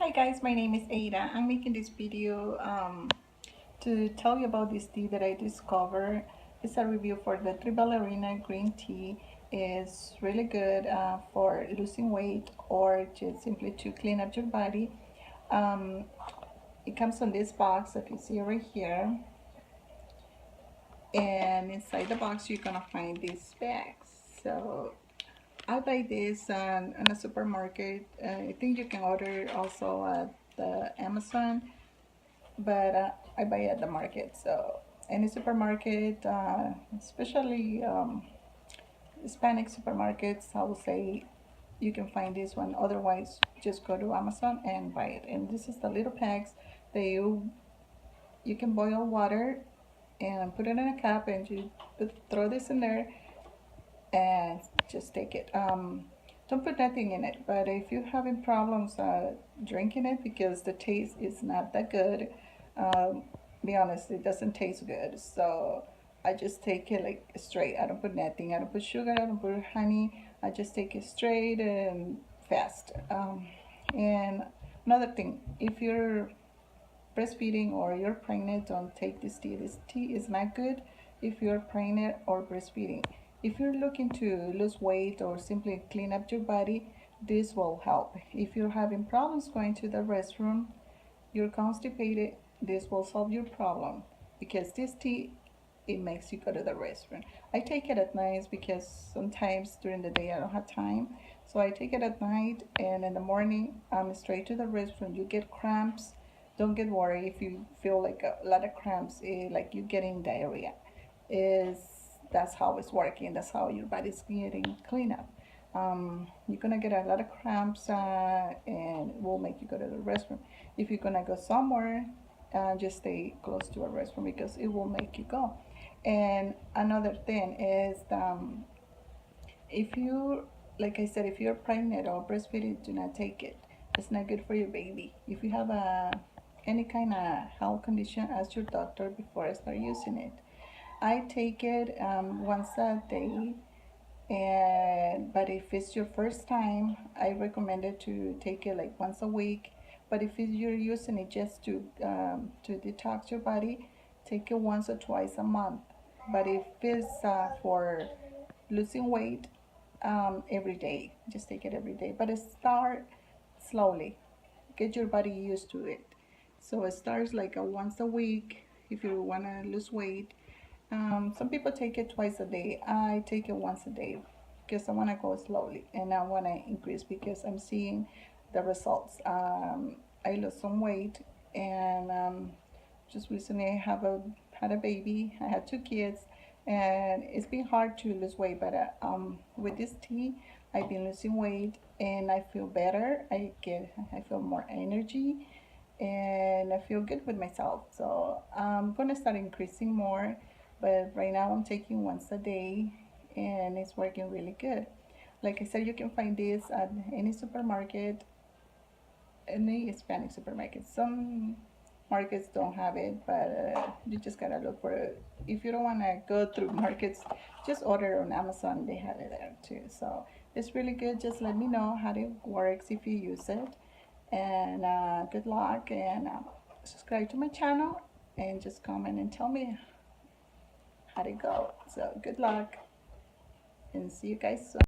Hi guys, my name is Ada. I'm making this video to tell you about this tea that I discovered. It's a review for the Triballerina green tea. It's really good for losing weight or just simply to clean up your body. Um, it comes in this box if you see right here, and inside the box you're gonna find these bags. So I buy this in a supermarket. I think you can order also at the Amazon, but I buy at the market. So any supermarket, especially Hispanic supermarkets, I will say you can find this one. Otherwise, just go to Amazon and buy it. And this is the little packs that you can boil water and put it in a cup and you throw this in there and just take it. Don't put nothing in it, but if you're having problems drinking it because the taste is not that good, um, be honest, it doesn't taste good. So I just take it like straight. I don't put nothing. I don't put sugar. I don't put honey. I just take it straight and fast. And another thing, if you're breastfeeding or you're pregnant, don't take this tea. This tea is not good if you're pregnant or breastfeeding. If you're looking to lose weight or simply clean up your body, this will help. If you're having problems going to the restroom, you're constipated, this will solve your problem because this tea, it makes you go to the restroom. I take it at night because sometimes during the day I don't have time. So I take it at night, and in the morning I'm straight to the restroom. You get cramps, don't get worried if you feel like a lot of cramps, like you're getting diarrhea. Is That's how it's working. That's how your body's getting clean up. You're gonna get a lot of cramps and it will make you go to the restroom. If you're gonna go somewhere, just stay close to a restroom because it will make you go. And another thing is if you, like I said, if you're pregnant or breastfeeding, do not take it. It's not good for your baby. If you have any kind of health condition, ask your doctor before I start using it. I take it once a day, and but if it's your first time, I recommend it to take it like once a week. But if you're using it just to detox your body, take it once or twice a month. But if it's for losing weight, every day, just take it every day. But it start slowly, get your body used to it. So it starts like a once a week if you want to lose weight. Some people take it twice a day. I take it once a day because I want to go slowly and I want to increase because I'm seeing the results. I lost some weight, and just recently I had a baby. I had two kids, and it's been hard to lose weight. But with this tea, I've been losing weight and I feel better. I feel more energy and I feel good with myself. So I'm gonna start increasing more, but right now I'm taking once a day and it's working really good. Like I said, you can find this at any supermarket, any Hispanic supermarket. Some markets don't have it, but you just gotta look for it. If you don't wanna go through markets, just order on Amazon. They have it there too. So it's really good. Just let me know how it works if you use it. And good luck, and subscribe to my channel and just comment and tell me how to go. So good luck and see you guys soon.